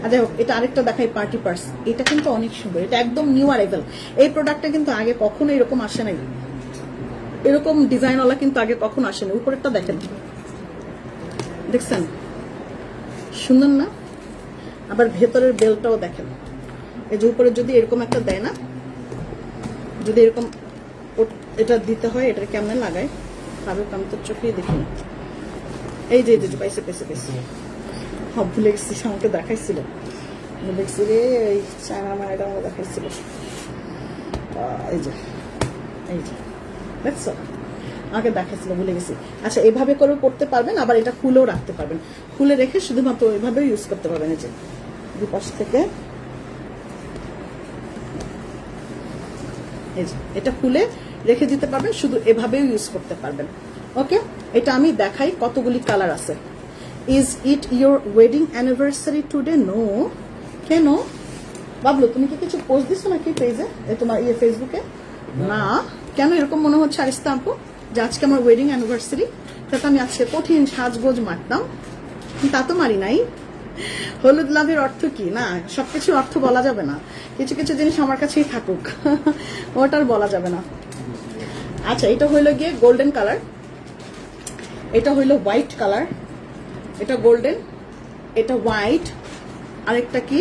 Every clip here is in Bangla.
আচ্ছা এটা আরেকটা দেখাই, পার্টি পার্স। এটা কিন্তু অনেক সুন্দর, এটা একদম নিউ অ্যারাইভেল। এই প্রোডাক্টটা কিন্তু আগে কখনো এরকম আসে নাই, এরকম ডিজাইনওয়ালা কিন্তু আগে কখনো আসেনি। উপরেরটা দেখেন, দেখছেন সুন্দর না? আবার ভেতরের বেলটাও দেখেন, এই যে উপরে যদি এরকম একটা দেয় না, যদি এরকম এটা দিতে হয়, এটা কেমন লাগায় ফারুক, আমি তো চোখেই দেখি না। এই যে পাইছে পেছে পেছে সব ভুলে গেছি, আমাকে দেখাইছিল, দেখছি রে এই চায়না মায়েরা আমাকে দেখাইছিল। এই যে দেখছো, আমাকে দেখাইছিল, ভুলে গেছি। আচ্ছা এভাবে করেও করতে পারবেন, আবার এটা খুলেও রাখতে পারবেন। খুলে রেখে শুধুমাত্র ওইভাবেও ইউজ করতে পারবেন। এই যে দুপাশ থেকে এই যে এটা খুলে রেখে দিতে পারবেন, শুধু এভাবেও ইউজ করতে পারবেন। ওকে, এটা আমি দেখাই কতগুলি কালার আছে। Is it your wedding anniversary today? No. কেন বাবলু, তুমি কি কিছু পোস্ট দিছো নাকি পেজে, তোমার ফেসবুকে? না, কেন এরকম মনে হচ্ছে আরিস্তা আপু যে আজকে আমার ওয়েডিং অ্যানিভার্সারি? তাতে আমি আজকে কঠিন সাজগোজ মারতাম, তা তো মারি নাই। হলুদ লাভের অর্থ কি? না, সবকিছু অর্থ বলা যাবে না, কিছু কিছু জিনিস আমার কাছেই থাকুক, ওটার বলা যাবে না। আচ্ছা এটা হইলো গিয়ে গোল্ডেন কালার, এটা হইলো হোয়াইট কালার, এটা গোল্ডেন, এটা হোয়াইট, আরেকটা কি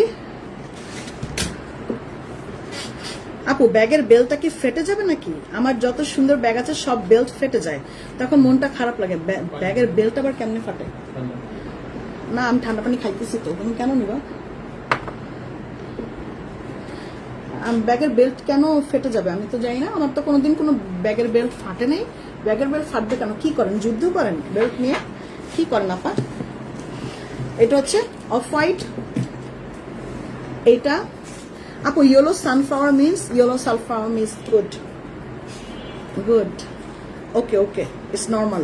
আপু ব্যাগের বেল্টটা কি ফেটে যাবে নাকি? আমার যত সুন্দর ব্যাগ আছে সব বেল্ট ফেটে যায়, তখন মনটা খারাপ লাগে। ব্যাগের বেল্ট আবার কেমনে ফাটে? না আমি ঠান্ডা পানি খাইতেছি তো, তুমি কেন নিবা? ব্যাগের বেল্ট কেন ফেটে যাবে আমি তো জানি না, আমার তো কোনোদিন কোনো ব্যাগের বেল্ট ফাটে নেই। ব্যাগের বেল্ট ফাটবে কেন? কি করেন, যুদ্ধ করেন বেল্ট নিয়ে? কি করেন আপা? এটা হচ্ছে অফ হোয়াইট, এইটা আপু yellow sunflower means, yellow sunflower means good good, okay okay, it's normal.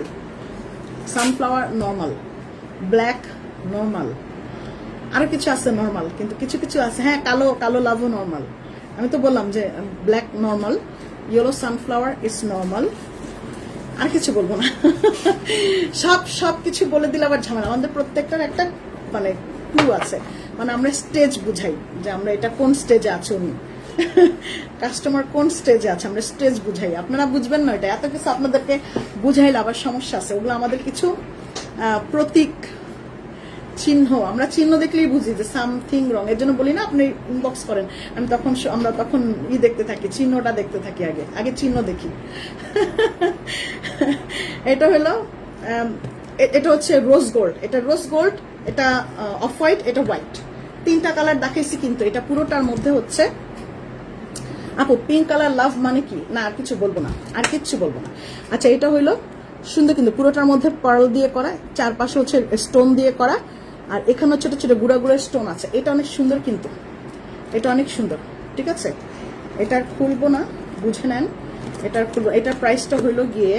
Sunflower normal, black normal, আরো কিছু আছে নর্মাল, কিন্তু কিছু কিছু আছে, হ্যাঁ কালো কালো লাভও নর্মাল। আমি তো বললাম যে black normal, yellow sunflower is normal, আর কিছু বলবো না। সব কিছু বলে দিলে আবার ঝামেলা। আমাদের প্রত্যেকটার একটা মানে ক্লু আছে, মানে আমরা স্টেজ বুঝাই যে আমরা এটা কোন স্টেজে আছে, উনি কাস্টমার কোন স্টেজে আছে, আমরা স্টেজ বুঝাই। আপনারা বুঝবেন না, এটা এত কিছু আপনাদেরকে বুঝাইলে আবার সমস্যা আছে। ওগুলো আমাদের কিছু প্রতীক চিহ্ন, আমরা চিহ্ন দেখলেই বুঝি যে সামথিং রং। এর জন্য বলি না আপনি ইনবক্স করেন, আমি তখন আমরা তখন দেখতে থাকি, চিহ্নটা দেখতে থাকি, আগে চিহ্ন দেখি। এটা হলো এটা হচ্ছে রোজ গোল্ড, এটা রোজ গোল্ড, এটা অফ হোয়াইট, এটা হোয়াইট, তিনটা কালার দেখাইছি। কিন্তু এটা পুরোটার মধ্যে হচ্ছে আপু পিঙ্ক কালার লাভ মানে কি? না আর কিছু বলবো না, আর কিচ্ছু বলবো না। আচ্ছা এটা হইলো সুন্দর, কিন্তু পুরোটার মধ্যে পার্ল দিয়ে করা, চারপাশে হচ্ছে স্টোন দিয়ে করা, আর এখানে ছোট ছোট গুড়া গুড়া স্টোন আছে। এটা অনেক সুন্দর, কিন্তু এটা অনেক সুন্দর, ঠিক আছে। এটার খুলবো না, বুঝে নেন, এটার খুলবো। এটার প্রাইসটা হইলো গিয়ে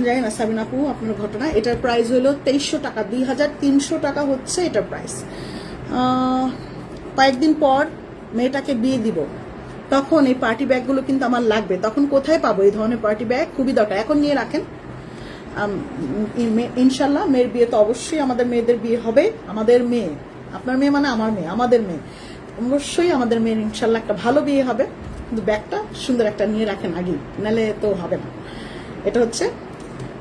জানি না সাবিনা আপু আপনার ঘটনা, এটার প্রাইস হইলো 2300 টাকা, 2300 টাকা হচ্ছে এটার প্রাইস। কয়েকদিন পর মেয়েটাকে বিয়ে দিব, তখন এই পার্টি ব্যাগগুলো কিন্তু আমার লাগবে। তখন কোথায় পাবো এই ধরনের পার্টি ব্যাগ? খুবই দরকার, এখন নিয়ে রাখেন। ইনশাল্লাহ মেয়ের বিয়ে তো অবশ্যই, আমাদের মেয়েদের বিয়ে হবে। আমাদের মেয়ে, আপনার মেয়ে মানে আমার মেয়ে, আমাদের মেয়ে, অবশ্যই আমাদের মেয়ের ইনশাল্লাহ একটা ভালো বিয়ে হবে। কিন্তু ব্যাগটা সুন্দর একটা নিয়ে রাখেন আগেই, নাহলে তো হবে না। এটা হচ্ছে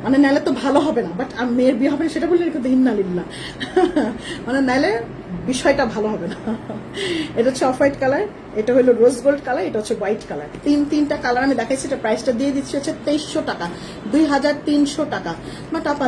মানে নাহলে তো ভালো হবে না, বাট আর মেয়ের বিয়ে হবে না সেটা বললে কিন্তু ইন্নালিল্লাহ, মানে নাহলে বিষয়টা ভালো হবে না। এটা হচ্ছে অফ হোয়াইট কালার, এটা হলো রোজ গোল্ড কালার, এটা হচ্ছে হোয়াইট কালার। তিনটা কালার আমি দেখাইছি। এটা প্রাইসটা দিয়ে দিচ্ছি হচ্ছে 2300 টাকা, 2300 টাকা। বাট আপা